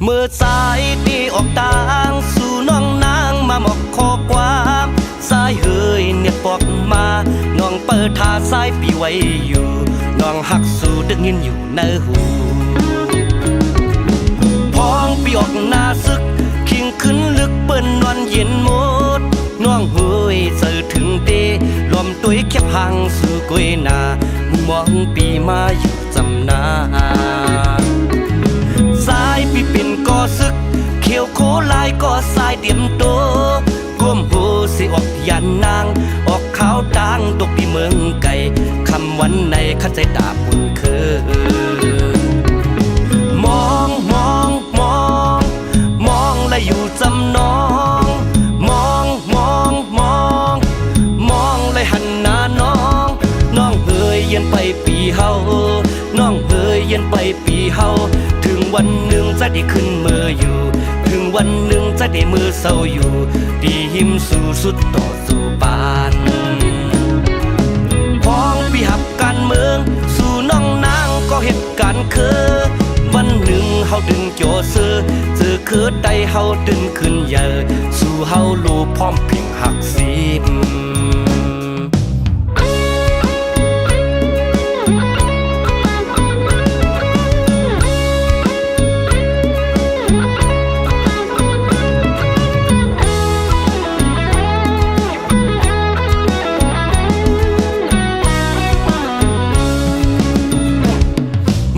มือซ้ายตีออกต่างสู่น้องนางมาหมอกคอความซ้ายเฮยเนี่ยปอกมาน้องเปิดท่าซ้ายปีไว้อยู่น้องหักสู่ดึงยินอยู่ในหูพองปีออกหน้าซึกคิงขึ้นลึกเปิ้นนอนเย็นหมดน้องเฮยเสือถึงเตลมตุ้ยแคบห่างสู่กุยนามุมมองปีมาอยู่จำนาสายปีเป็นก่อซึกเขียวโคลายก็สายเตรียมโตก้มหูสิออกยันนางออกขาวดังตกปีเมืองไก่คำวันในขัดใจดาบุญคือมองมองมองมองและอยู่จำนองมองมองมองมองและหันหน้าน้องน้องเฮยเย็นไปปีเฮาน้องเฮยเย็นไปปีเฮาถึงวันหนึ่งจะได้ขึ้นมืออยู่ถึงวันหนึ่งจะได้มือเศร้าอยู่ดีหิมสู่สุดต่อสู่ปานพ้องปีหับการเมืองสู่น้องนางก็เหตุการณ์คือวันหนึ่งเฮาดึงโจเสือเจอคือใดเฮาดึงขึ้นเยอะสู่เฮาลูพร้อมเพียงหักสิบ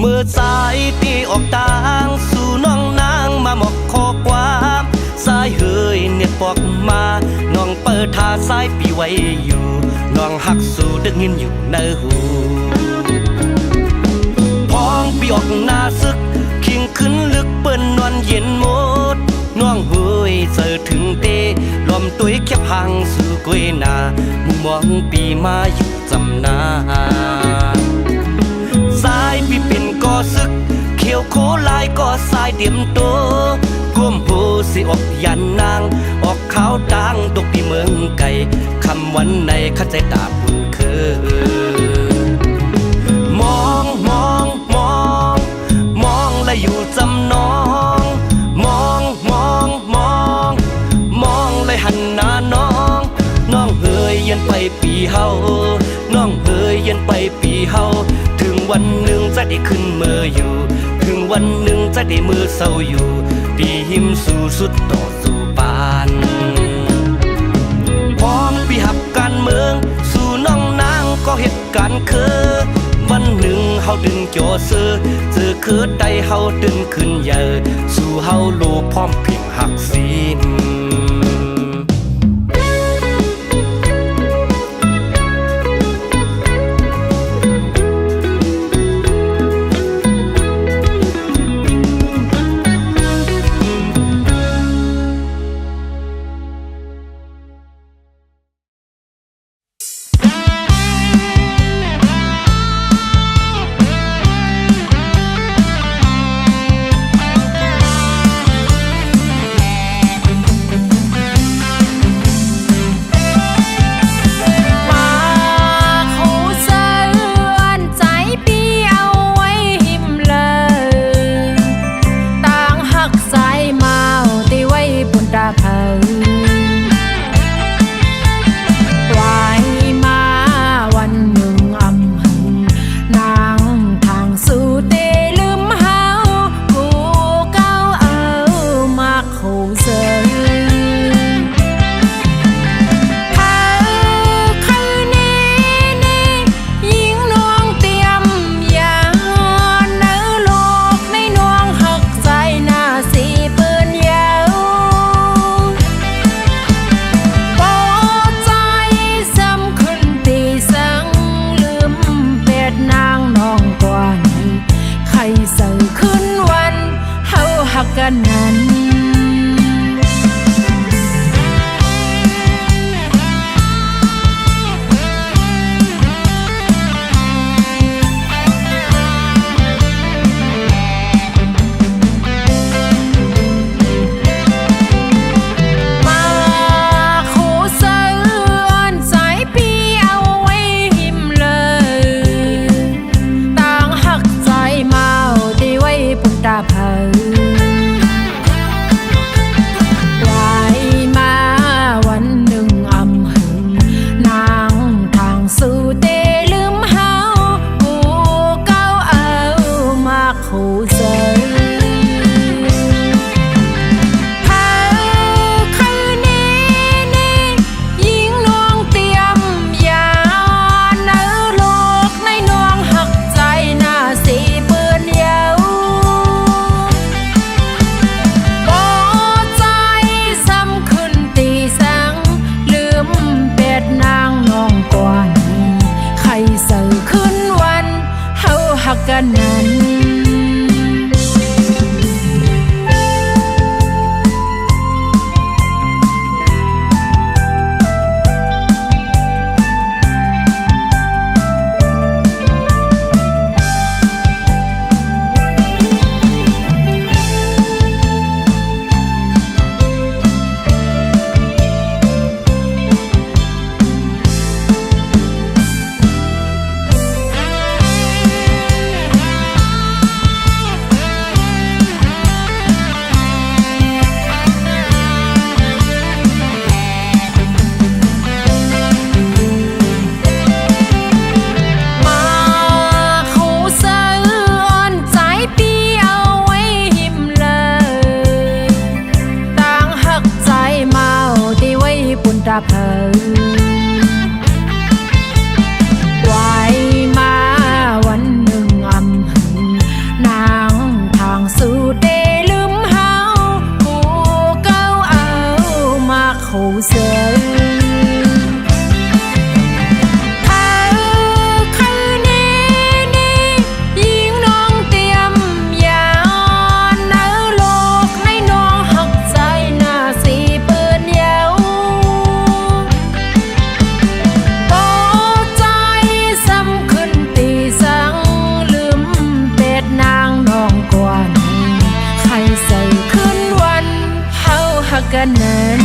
มือซ้ายตีออกต่างสู่น้องนางมาหมอกคอความซ้ายเฮยเนี่ยปอกมาน้องเปิดท่าซ้ายปีไว้อยู่น้องหักสู่ดึงยินอยู่ในหูพองปีออกหน้าซึกคิงขึ้นลึกเปิ้นนอนเย็นหมดน้องเฮยเสือถึงเตลมตุ้ยแคบห่างสู่กุยนามุมมองปีมาอยู่จำนาสายปีเป็นก่อซึกเขียวโคลายก็สายเตรียมโตก้มหูสิออกยันนางออกขาวดังตกปีเมืองไก่คำวันในขัดใจดาบุญคือมองมองมองมองและอยู่จำนองมองมองมองมองและหันหน้าน้องน้องเฮยเย็นไปปีเฮาน้องเฮยเย็นไปปีเฮาถึงวันหนึ่งจะได้ขึ้นมืออยู่ถึงวันหนึ่งจะได้มือเศร้าอยู่ปีหิมสู่สุดต่อสู่ปานพร้อมปีหับการเมืองสู่น้องนางก็เหตุการณ์คือวันหนึ่งเฮาดึงโจเสือเจอคือใดเฮาดึงขึ้นเยอะสู่เฮาลูพร้อมเพียงหักสิบตาเผา เสือกันนั้น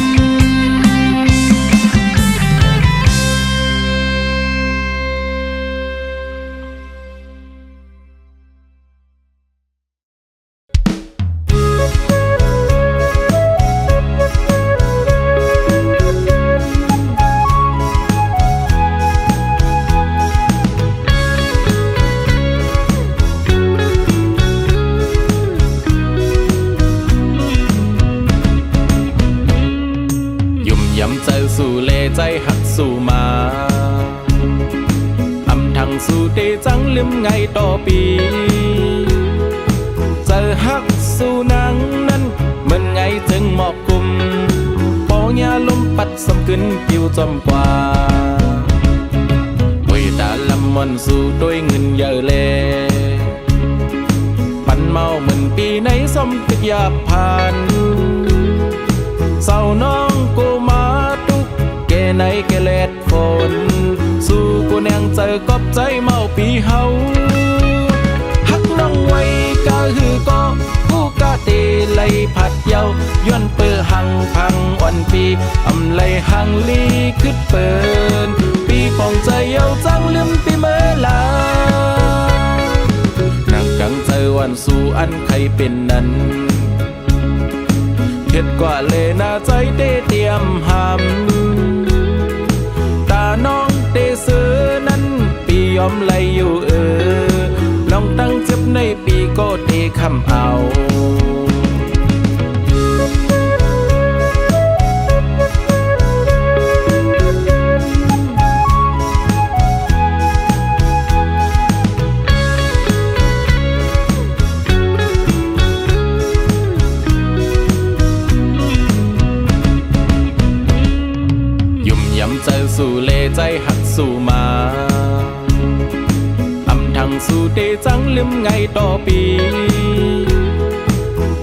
สู่เลใจหักสู่มาอำทังสู่เตจังลืมไงต่อปีเจอหักสู่นางนั้นเหมือนไงจึงหมอบกุมปอยาลมปัดสมกึนปิวจอมกว่าไว้ตาลำมอนสู่ด้วยเงินเยอะเลปันเมาเหมือนปีในสมตึกยาผ่านเศร้าน้องกูมาในเกล็ดฝนสู่กูแนงเจอกอบใจเมาปีเฮาฮักน้องไว้กะหือก็ผู้กะเตไลผัดเยาย้อนเปื้อหังพังวันปีอำไลหังลีคึดเปินปีปองใจเยาจังลืมปีเมื่อลานางกังเจอวันสู่อันใครเป็นนั้นเฮ็ดกว่าเลน่าใจเตเตรียมหำน้องเตเสือนั้นปียอมไหลอยู่ลองตั้งเจ็บในปีก็เทคำเอาเจอสู่เลใจหักสู่มาอำทังสู่เตจังลืมไงต่อปี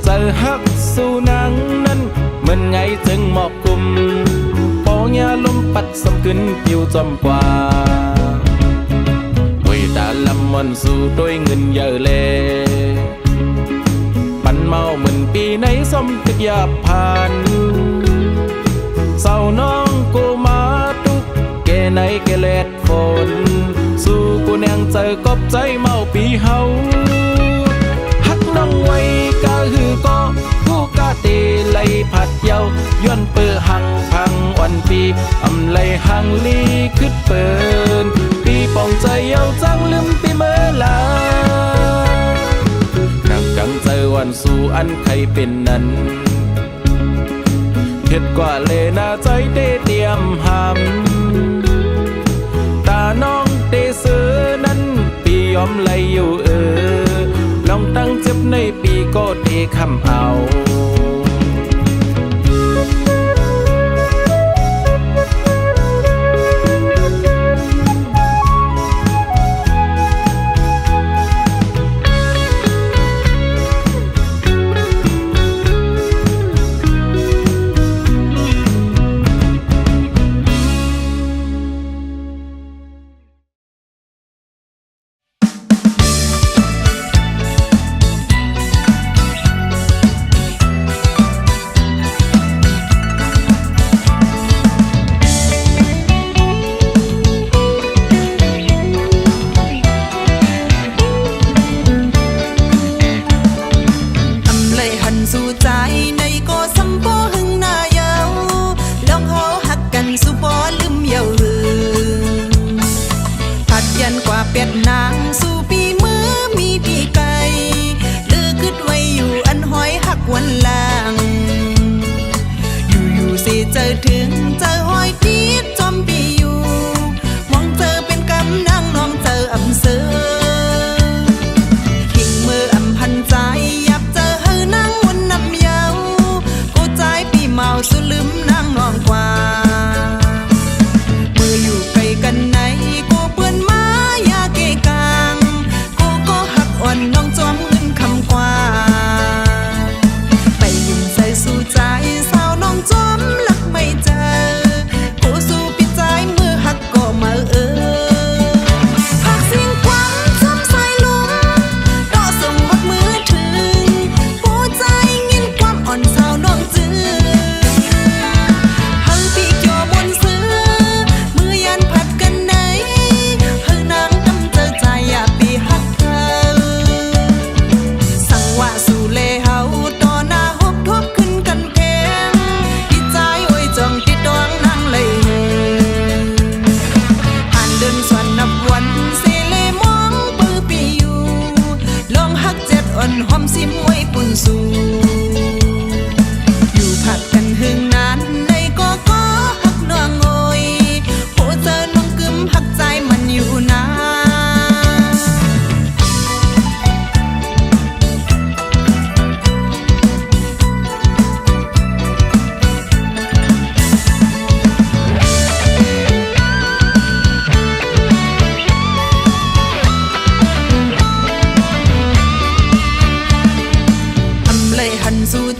เจอหักสู่นางนั้นเหมือนไงจึงหมอบกุมปอยาลมปัดสมกึนปิวจอมกว่าไว้ตาลำมอนสู่ด้วยเงินเยอะเลปันเมาเหมือนปีในสมตึกยาผ่านเศร้าน้องกูมาในเกล็ดฝนสู่กูแนงเจอกอบใจเมาปีเฮาฮักน้องไว้กะหือก็ผู้กะเตไลผัดเยาย้อนเปื้อหังพังวันปีอำไลหังลีคึดเปินปีปองใจเยาจังลืมปีเมื่อลานางกังเจอวันสู่อันใครเป็นนั้นเฮ็ดกว่าเลน่าใจเตเตรียมหำน้องเตเสือนั้นปียอมไหลอยู่ลองตั้งเจ็บในปีก็เทคำเอา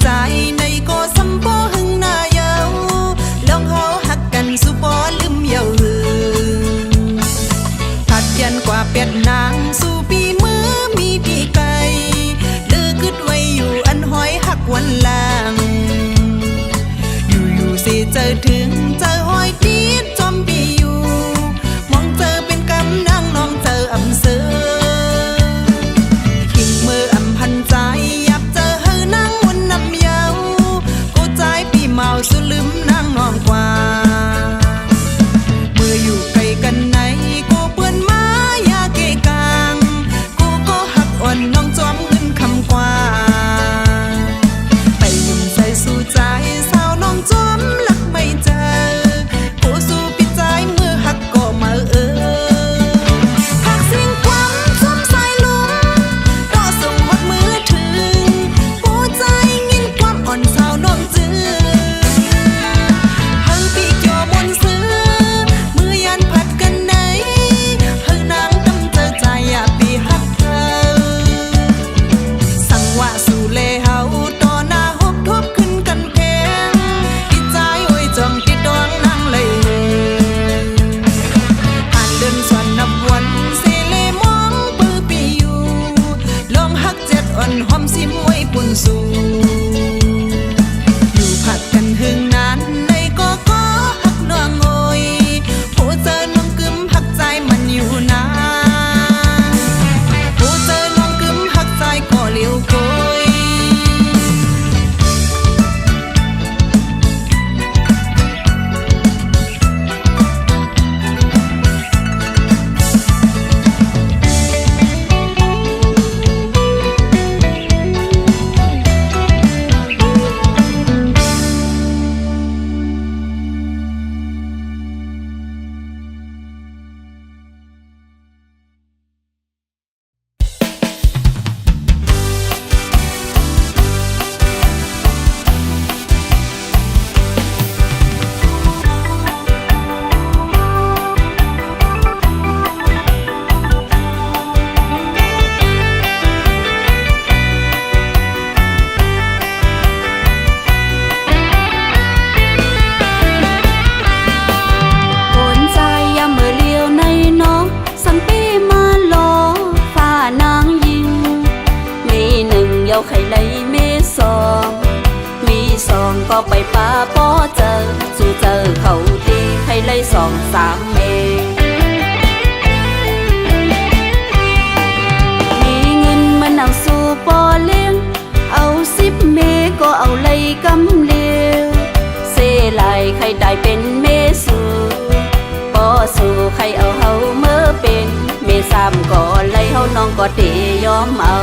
ใจในก็สัมปอหึงหน้าเยาลองเฮาหักกันสุปอลืมเยาหือผัดยันกว่าเป็ดนางสู่ปีมือมีปีไก่ลือกึดไว้อยู่อันห้อยหักวันลางอยู่สิเจอถึงเจอห้อยตีดจอมปีอยู่มองเจอเป็นกำนางน้องเจออำเสอกิ่งมืออำพันใจยับเจอเฮอนางวันนำเยากูใจปีเมาสุลืมนางน้องกว่าเมื่ออยู่ไกลกันไหนกูเปื้อนมายาเกกางกูก็หักอ่อนน้องจอมเงินคำกว่าไปยิ้มใส่สู่ใจสาวน้องจอมลักไม่เจอกูสู่ปิดใจเมื่อหักก็มาหักสิ่งความสมสายลุมต่อส่งหดมือถึงกูใจยินความอ่อนสาวน้องจื้อหังปีเกี่ยวบนซื้อมือยันผัดกันไหนเฮานางตำเจอใจอย่าปีหักเธอสั่งว่าสู่เลเฮาต่อหน้าหกทบขึ้นกันเพงติดใจโอ้ยจองติดดวงนางเลยผ่านเดินส่วนนับวันเซเลมองปื้อปีอยู่ลองหักเจ็ดอ่อนหอมซิมไว้ปุ่นสู่อยู่ผัดกันหึงนานในก็หักน้องโอยผู้เจอน้องกึมหักใจมันอยู่นานผู้เจอน้องกึมหักใจก็เลี้ยวโกยโอนใจยามเมื่อเลี้ยวในน้องสังปีมาโลฟ้านางยิงมีหนึ่งเยาไข่ไหลเมสองมีสองก็ไปป้าป้อเจอสู่เจอเขาตีไข่ไหลสองสามเมมีเงินมานั่งสู่ปอเลี้ยงเอา10 เมก็เอาเลยกำเลี้ยวเซไหลใครได้เป็นเมสู่ปอสู่ใครเอาเฮาเมื่อเป็นเมสามก็เลยเฮาน้องก็เตยอมเอา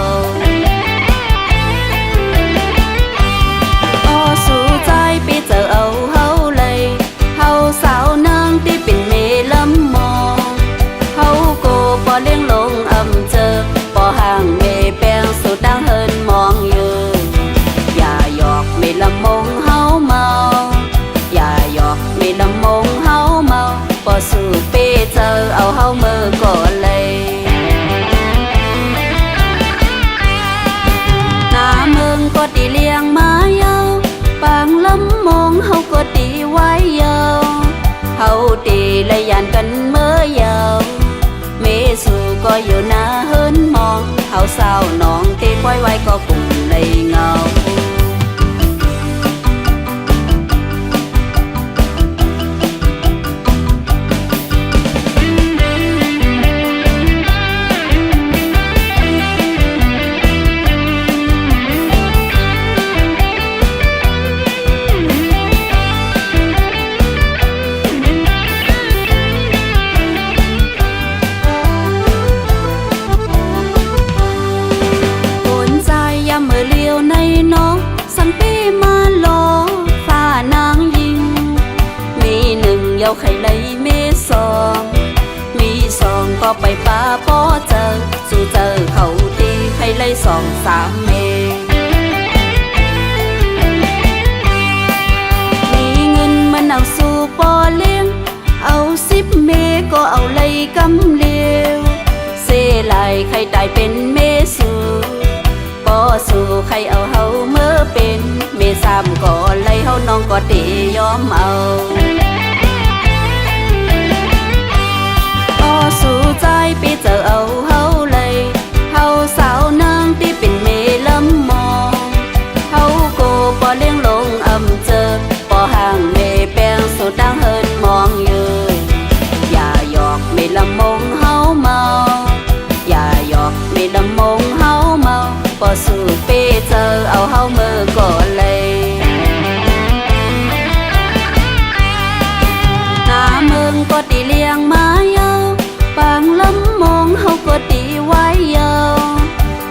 ปอสู่ใจไปเจอเอาเฮาเลยเฮาสาวนางที่เป็นเมลำมองเฮาโกปอเลี้ยงลงอำเจอปอห่างเมแปงสุดดังเฮินมองอยู่อย่าหยอกเมละมงเฮาเมาอย่าหยอกเมละมงเฮาเมาปอสู่ไปเจอเอาเฮาเมื่อก่อนเลยหน้าเมืองก็ตีเลี้ยงมาเยาปางลำมองเฮาก็ตีไว้เยาเฮาตีเลยยานกันเมื่อเยาเมสู่ก็อยู่หน้าเฮินมองเฮาสาวน้องตีปล่อยไว้ก็ปุ่มเลยเงาโอนใจยามเมื่อเลี้ยวในน้องสังปีมาโลฟ้านางยิงมีหนึ่งเยาไข่ไหลเมสองมีสองก็ไปป้าป้อเจอสู่เจอเขาตีไข่ไหลสองสามเมมีเงินมานั่งสู่ปอเลี้ยงเอา10 เมก็เอาเลยกำเลี้ยวเซไหลใครได้เป็นเมสู่ปอสู่ใครเอาเฮาเมื่อเป็น น้องก็ตียอมเอาก็สู้ใจไปเจอเอาเฮาเลยเฮาสาวนางที่เป็นเมลำมองเฮาโกบ่เลี้ยงลงอำเจอบ่ห่างเมแปงสุดดังเฮินมองเยยอย่าหยอกเมลำมงเฮาเมาอย่าหยอกเมลำมงเฮาเมาบ่สู้ไปเจอเอาเฮามือก่อนเลยหน้าเมืองก็ตีเลี้ยงมาเยาปางลำมองเฮาก็ตีไว้เยา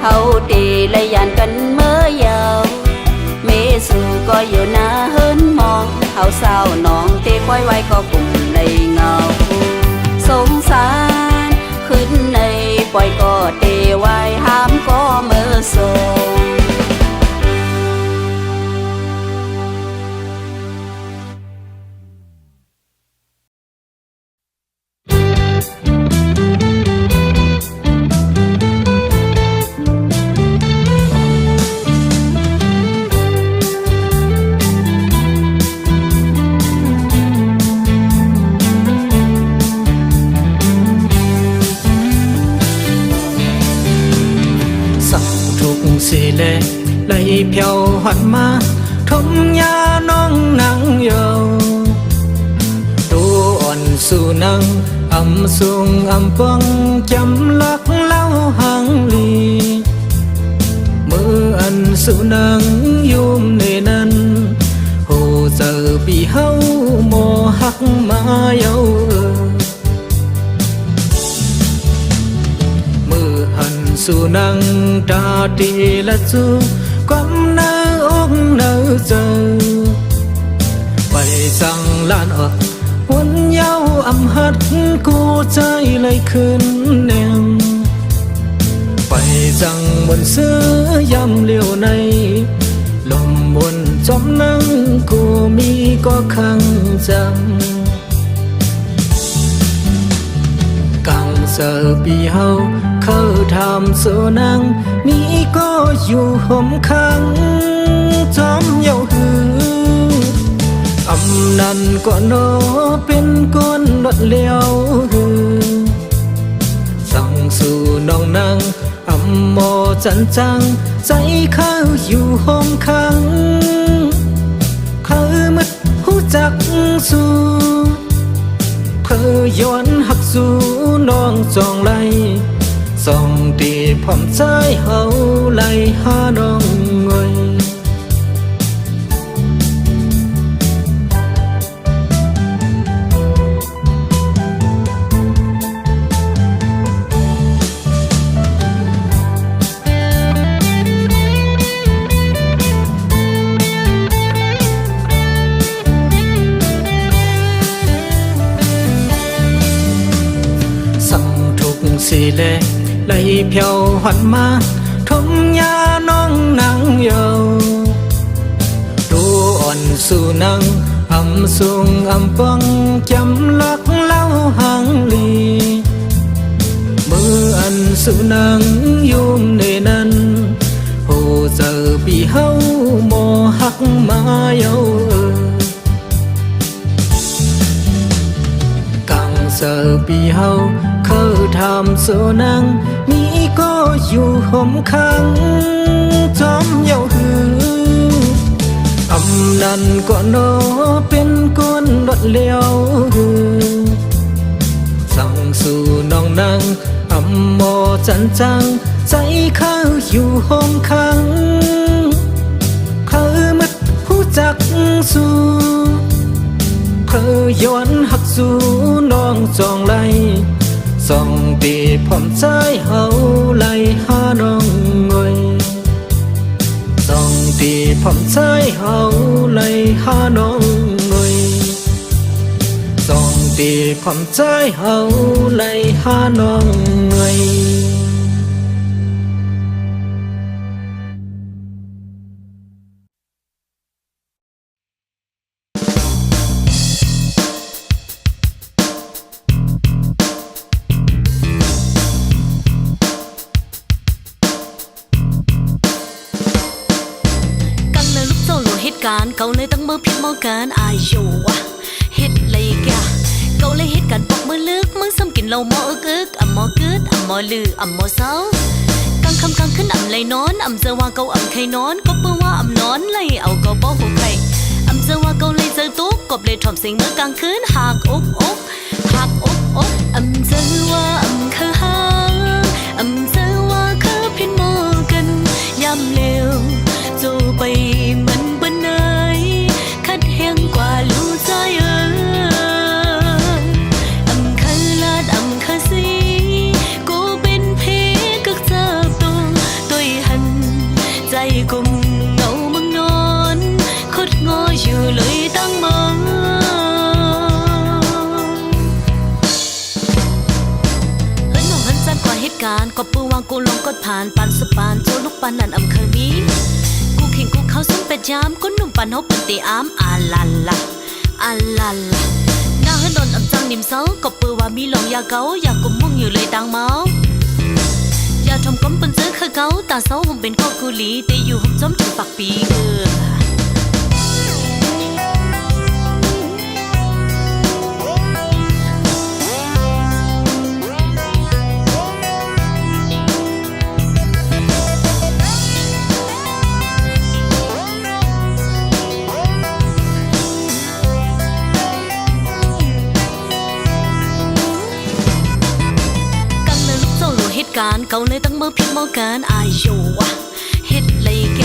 เฮาตีและยานกันเมื่อยาวเมสู่ก็อยู่หน้าเฮินมองเฮาสาวน้องตีคอยไว้ก็กลุ่มในเงาสงสารขึ้นในปล่อยก็ตีไว้ห้ามก็เมื่อส่งสิเลไหลเพียวหันมาทมยาน้องนางเยาตัวอ่อนสู่นางอำสูงอำปังจำลักเล่าหางลีมืออันสู่นางยุ่มในนั้นโหเจอปีเฮาโมหักมาเยาสู่นังตาดีละจูความเนื้ออกเนื้อเจอไปจังลานออกวันเย้าอำหัดกูใจเลยขึ้นแนมไปจังบนเสื้อยำเลี้ยวในลมบนจอมนั่งกูมีก็ขังจำกังเสือปีเฮาเขาทำสู่นางมีก็อยู่ห่มข้างจอมเยาหืออำนันก็โนเป็นก้นรถเลี้ยวหือสั่งสู่น้องนางอำโมจันจังใจเขาอยู่ห่มข้างเขามัดหูจักสู่เพอย้อนหักสู่น้องจองไลส่องตีพร้อมใจเฮาไล่หาน้องเงยสั่งทุกสิเลไหลเพียวหันมาทมยาน้องนางเยาตัวอ่อนสู่นางอำสูงอำปังจำลักเล่าหางลีมืออันสู่นางยุ่มในนั้นโหเจอปีเฮาโมหักมาเยากังเสือปีเฮาเขาทำสู่นางมีก็อยู่ห่มข้างจอมเยาหืออำนันก็โนเป็นก้นรถเลี้ยวหือสั่งสู่น้องนางอำโมจันจังใจเขาอยู่ห่มข้างเขามัดหูจักสู่เพอย้อนหักสู่น้องจองไลส่องตีพร้อมใจเฮาไล่หาน้องเงยส่องตีพร้อมใจเฮาไล่หาน้องเงยส่องตีพร้อมใจเฮาไล่หาน้องเงย เ เหตุการณ์เก่าเลยตั้งมือผิดมองกันอายอยู่วะเฮ็ดไรแกเก่าเลยเหตุการณ์ปอกมือลึกมึงซ้ำกินเหล้าหมออึกอ่ำหมอกึดอ่ำหมอลืออ่ำหมอเศร้ากลางคำกลางขึ้นอ่ำเลยนอนอ่ำเจอว่าเก่าอ่ำใครนอนก็เปื้อว่าอ่ำนอนเลยเอาเก่าป้อหัวใครอ่ำเจอว่าเก่าเลยเจอตุ๊กกบเลยถ่อมเสียงเมื่อกลางคืนหากอกหากอกอ่ำเจอว่าอ่ำคือหางอ่ำเจอว่าคือพินมอกันยำเร็วจูไปมันบันไดคัดแห้งกว่ารู้ใจอำคันลาดอำคันสีกูเป็นเพกักจับตัวหันใจกุมเงามึงนอนคดงออยู่เลยตั้งมองเหตุการณ์ก็ปือวางกูลงกดผ่านปันสปานโจลูกปันนั่นอำเคยมีกูเข่งกูเข้าซึ่งเป็ดยามกูหนุ่มปันเฮาเป็นตีอามอาลาลาหน้าให้โดนอำจังนิ่มเซาก็ปือว่ามีหลงยาเกาอยากกุมมุ่งอยู่เลยตังเมาอย่าทำก้มเป็นเจอคือเกาตาเซาผมเป็นข้อกุลีแต่อยู่ห่มจมถึงปากปีการเก่าเลยตั้งมือผิดมองกันอายอยู่วะเฮ็ดไรแก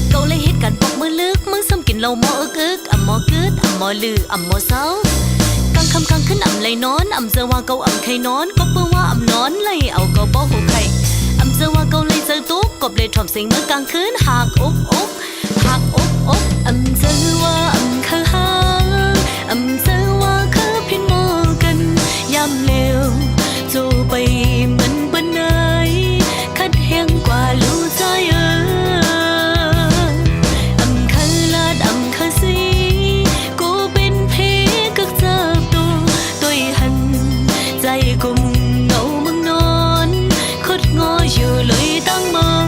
เก่าเลยเหตุการณ์ปอกมือลึกมึงซ้ำกินเหล้าหมออึกอ่ำหมอกึดอ่ำหมอลืออ่ำหมอเศร้ากลางคำกลางขึ้นอ่ำเลยนอนอ่ำเจอว่าเก่าอ่ำใครนอนก็เปื้อว่าอ่ำนอนเลยเอาเก่าป้อหัวใครอ่ำเจอว่าเก่าเลยเจอตุ๊กกบเลยถ่อมเสียงเมื่อกลางคืนหากอกอ่ำเจอว่าอ่ำคือหางอ่ำเจอว่าคือพินมอกันยำเร็วจูไปมันบันไดคัดแห้งกว่ารู้ใจอำคันลาดอำคันสีกูเป็นเพกักจับตัวหันใจกุมเงามึงนอนคดงออยู่เลยตั้งมอง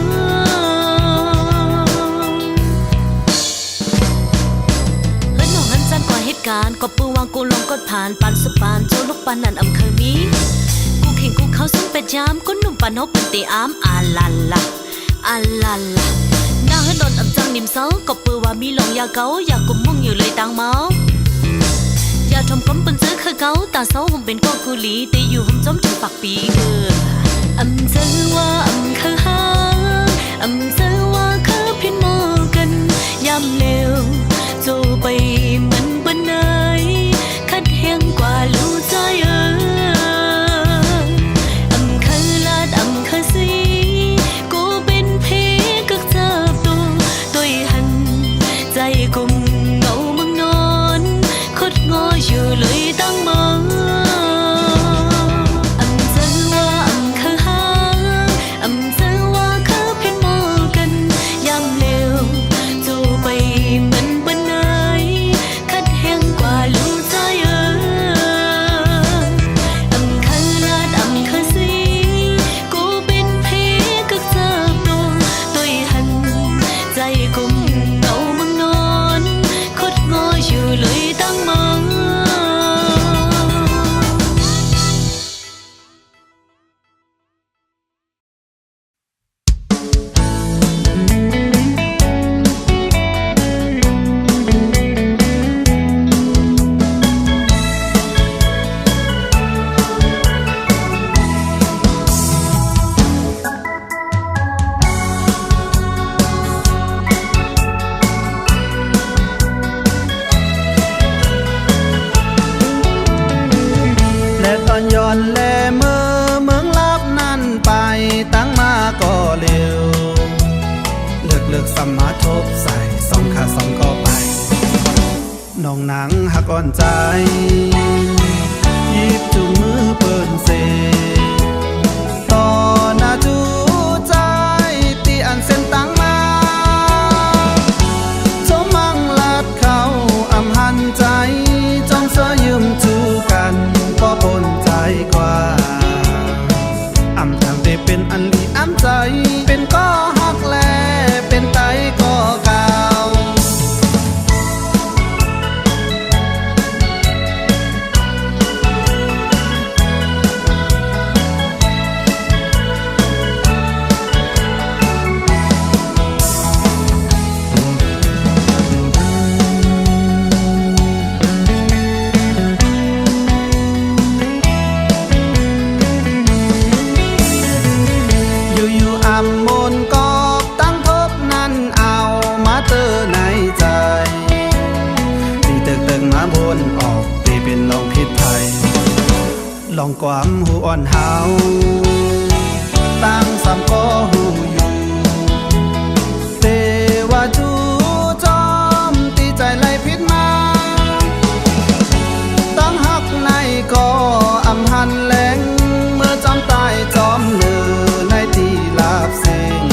และน้องหันจันกว่าเหตุการณ์ก็ปือวางกูลงกดผ่านปันสปานโจลูกปันนั่นอำเคยมีกูเข่งกูเข้าซึ่งเป็ดยามกูหนุ่มปันเฮาเป็นตีอามอาลาลาหน้าให้โดนอำจังนิ่มเซาก็ปือว่ามีหลงยาเกาอยากกุมมุ่งอยู่เลยตังเมาอย่าทำก้มเป็นเจอคือเกาตาเซาผมเป็นข้อกุลีแต่อยู่ห่มจมถึงปากปีอำเจอว่าอำคือหางอำเจอว่าคือพินมอกันยำเร็วจูไปมันบันไดคัดแห้งกว่ารู้ใจกุมเงามึงนอนคดงออยู่เลยตั้งมองอำเจอว่าอำคือหางอำเจอว่าคือพินมอกันยำเร็วจูไปมันบันไดคัดแห้งกว่ารู้ใจอำคันลาดอำคันสีกูเป็นเพกักจับตัวหันใจกุมอยู่เลยตั้งมอง น้องนางหักอ่อนใจหยิบจูงมือเปิ้นเซต่อหน้าจูใจตีอันเส้นตั้งมาจมมังลัดเขาอำหันใจจองเสื้อยืมจูกันก็ปนใจกว่าอำทางได้เป็นอันลีอำใจเป็นก็หักแลเป็นไตก็เก่า ลองความหูอ่อนเฮาตั้งสามก็หูอยู่เตว่าจูจอมตีใจไหลพิษมาตั้งหักในก็อำหันแหลงเมื่อจอมตายจอมเลือในที่ลาบเสียง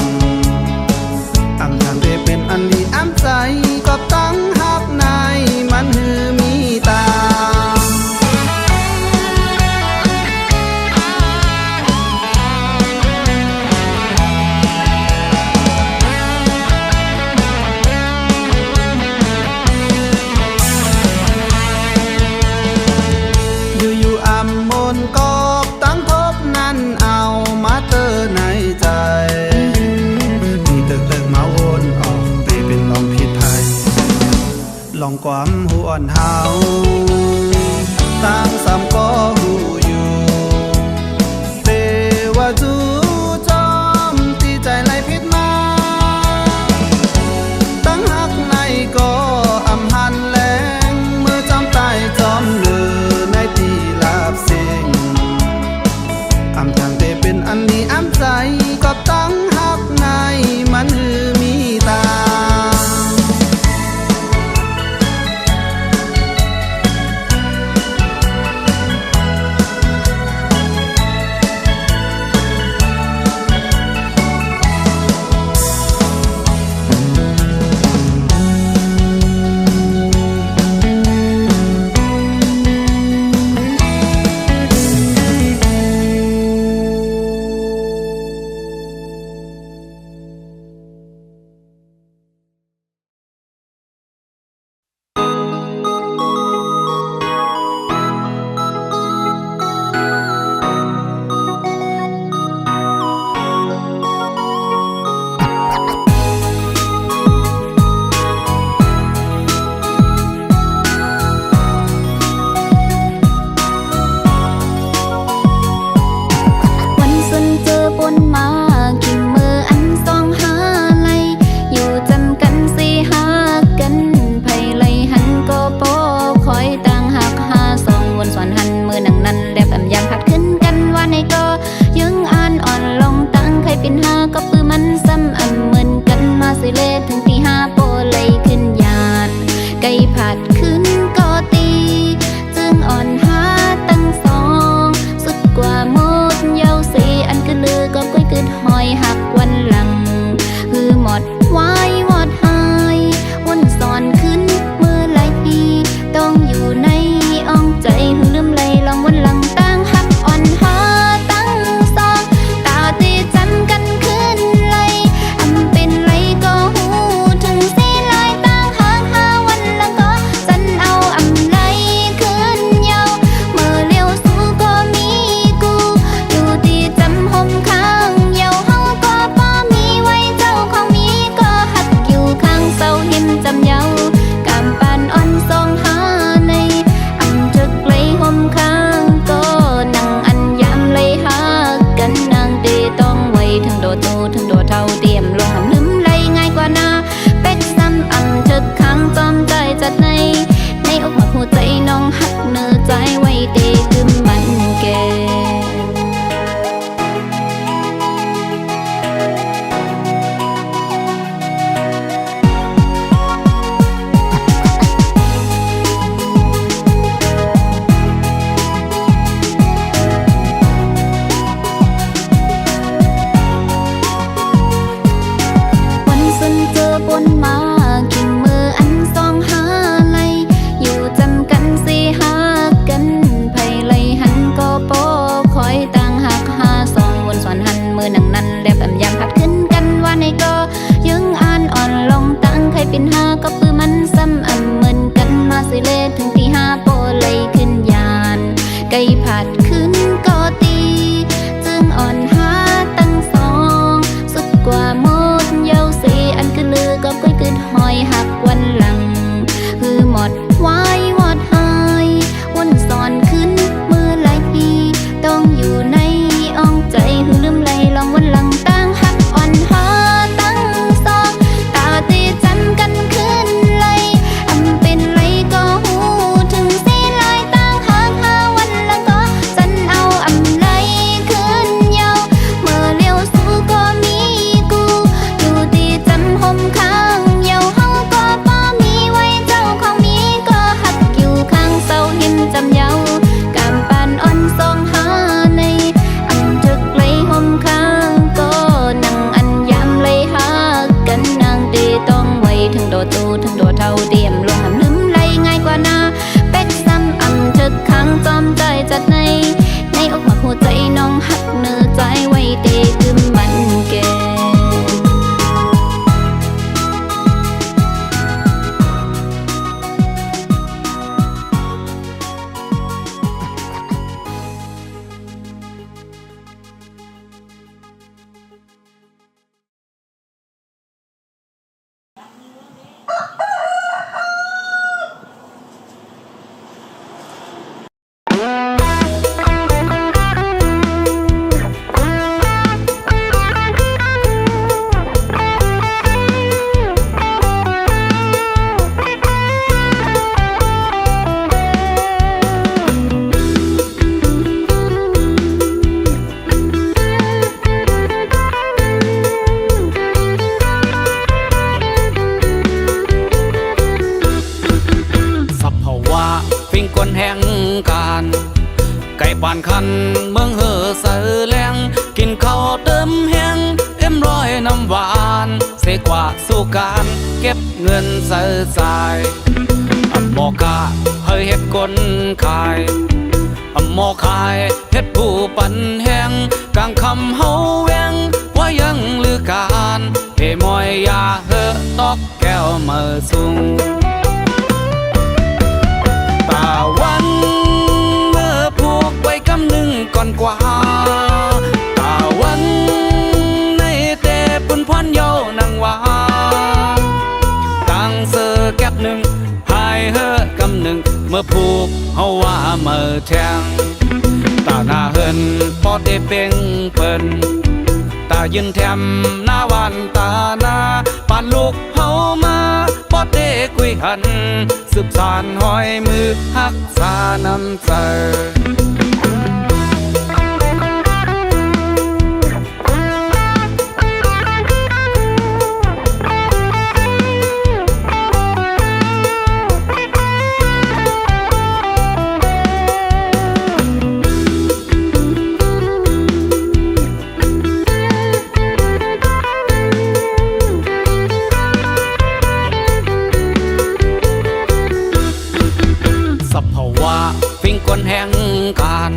อำทางเตเป็นอันดีอำใจก็ตั้งหักในมันหือมีตาอยู่ๆอำมนกอบตั้งพบนั้นเอามาเตอในใจมีเติกมาโอนออกเตเป็นลองผิดภัยลองความหูอ่อนเฮาตั้งสามก็หูอยู่เตว่าจูจอมตีใจไหลพิษมาตั้งหักในก็อำหันแหลงเมื่อจอมตายจอมเลือในตีลาบเสียงอำทางเตเป็นอันนี้อำใจก็ตั้งหักในมันหือมีตาวันสุนเจอปนมากินมืออันสองหาไหลอยู่จำกันสิหากันไผไหลหันก็ปอคอยต่างหักหาสองวนสวนหันมือหนังนั้นแล้วแบบยางผัดขึ้นกันว่าในก็ยังอ่านอ่อนลงตั้งใครเป็นหาก็ปือมันซ้ำอันเหมือนกันมาสิเลถึงที่หาโปไหลขึ้นยานไก่ผัดขึ้นก็ตีจึงอ่อนหาตั้งสองสุดกว่าหมดเยาสีอันคือลือก็ก้อยกึดหอยหักวันหลังฮือหมดไว้หมดหายวนสอนขึ้นมือไหลต้องอยู่ในอ้องใจหือลืมไหลลองวันหลังตั้งหักอ่อนหาตั้งสองตาตีจำกันขึ้นไหลอำเป็นไหลก็หูถึงสีลายตั้งหักหาวันหลังก็จันเอาอำไหลขึ้นเยาเมื่อเลี้ยวสู้ก็มีกูอยู่ที่จำห่มข้างเยาเฮาก็ป้อมีไว้เจ้าของมีก็หักอยู่ข้างเศร้าเห็นจำเยากำปานอ่อนสองหาในอำจึกไหลห่มข้างก็นั่งอันยามไหลหากันนางตีต้องไว้ถึงโดดโตถึงโดดเท่าเตรียมลงหำลืมไหลง่ายกว่านาเป็กซ้ำอำจึกข้างจอมใจจัดในอกหักหัวใจน้องหักเนื้อใจไว้เตคือมันแก่ วันสุนเจอปนมากินมืออันสองหาไหลอยู่จำกัน ฟิงกวนแห่งการไก่ปานคันเมืองเหือเสือแรงกินข้าวเติมแห้งเอ็มร้อยน้ำหวานเสกว่าสู่การเก็บเงินเสือสายหมอกาเฮยเฮ็ดกลขายหมอขายเฮ็ดผู้ปันแห้งกลางคำเฮาแวงว่ายังลือการเพ่มอยยาเฮอตอกแก้วเมื่อสูงตาวันเมื่อผูกไว้กำหนึ่งก่อนกว่าตาวันในเตปุ่นพรเยานังว่าตั้งเสือแก็บหนึ่งหายเฮอกำหนึ่งเมื่อผูกเฮาว่าเมื่อแทงตาหน้าเฮินปอดได้เป่งเปิ้นตายืนแถมหน้าวันตาหน้าปานลูกเฮามาปอดได้คุยหันสืบสานห้อยมือหักษาน้ำใจฟิงกวนแห่งการ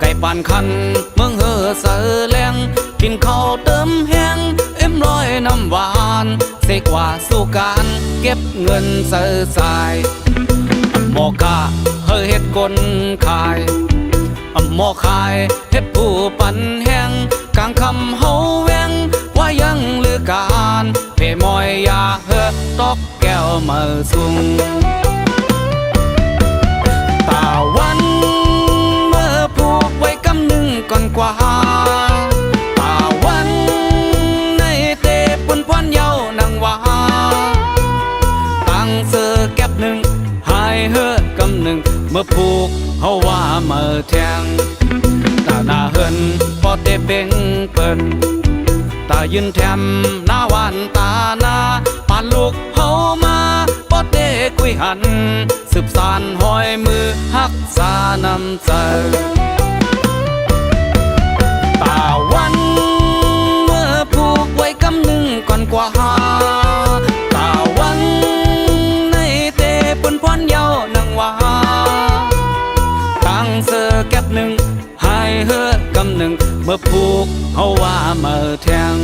ไก่ปานคันเมืองเหือเสือแรงกินข้าวเติมแห้งเอ็มร้อยน้ำหวานเสกว่าสู่การเก็บเงินเสือสายหมอกาเฮยเฮ็ดกลขายหมอขายเฮ็ดผู้ปันแห้งกลางคำเฮาแวงว่ายังลือการเพ่มอยยาเฮอตอกแก้วเมื่อสูงตาวันเมื่อผูกไว้กำหนึ่งก่อนกว่าตาวันในเตปุ่นพรเยานังว่าตั้งเสือแก็บหนึ่งหายเฮอกำหนึ่งเมื่อผูกเฮาว่าเมื่อแทงตาหน้าเฮินปอดได้เป่งเปิ้นตายืนแถมหน้าวันตาหน้าปานลูกเฮามาปอดได้คุยหันสืบสานห้อยมือหักษาน้ำใจตาวันเมื่อผูกไว้กำหนึ่งก่อนกว่าตาวันในเตปุ่นพรเยานังว่าตั้งเสือแก็บหนึ่งหายเฮอกำหนึ่งเมื่อผูกเฮาว่าเมื่อแทง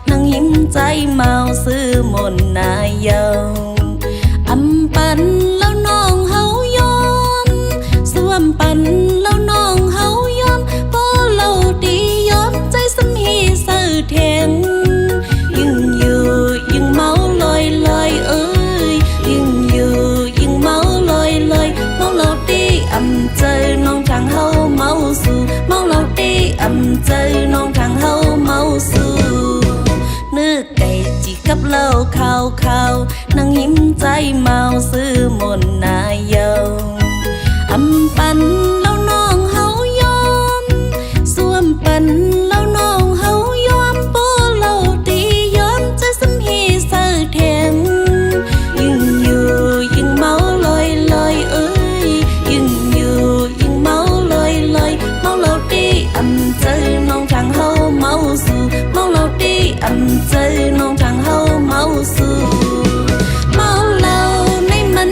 นั่งยิ้มใจเมาซื้อมนนายเยาอำปันแล้วน้องเฮายอมสวมปันแล้วน้องเฮายอมพอเราดียอมใจสมีเสือแทงยิ่งอยู่ยิ่งเมาลอยลอยเอ้ยยิ่งอยู่ยิ่งเมาลอยลอยเมาเราดีอำใจน้องทางเฮาเมาสู่เมาเราดีอำใจน้องทางเฮาเมาสู่เนื้อไก่จีกับเหล้าข้าวนั่งยิ้มใจเมาซื้อมนนายเยาอำปันแล้วน้องเฮายอมสวมปันแล้วน้องเฮายอมโปเราดียอมใจสมฮีเสือแทงยิ่งอยู่ยิ่งเมาลอยลอยเอ้ยยิ่งอยู่ยิ่งเมาลอยลอยเมาเราดีอำใจน้องทางเฮาเมาสู่เมาเราดีอำใจน้องทางเฮาเมาสู่เมาเหล้าในมัน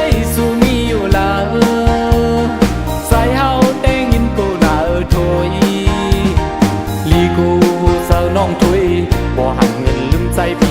ปี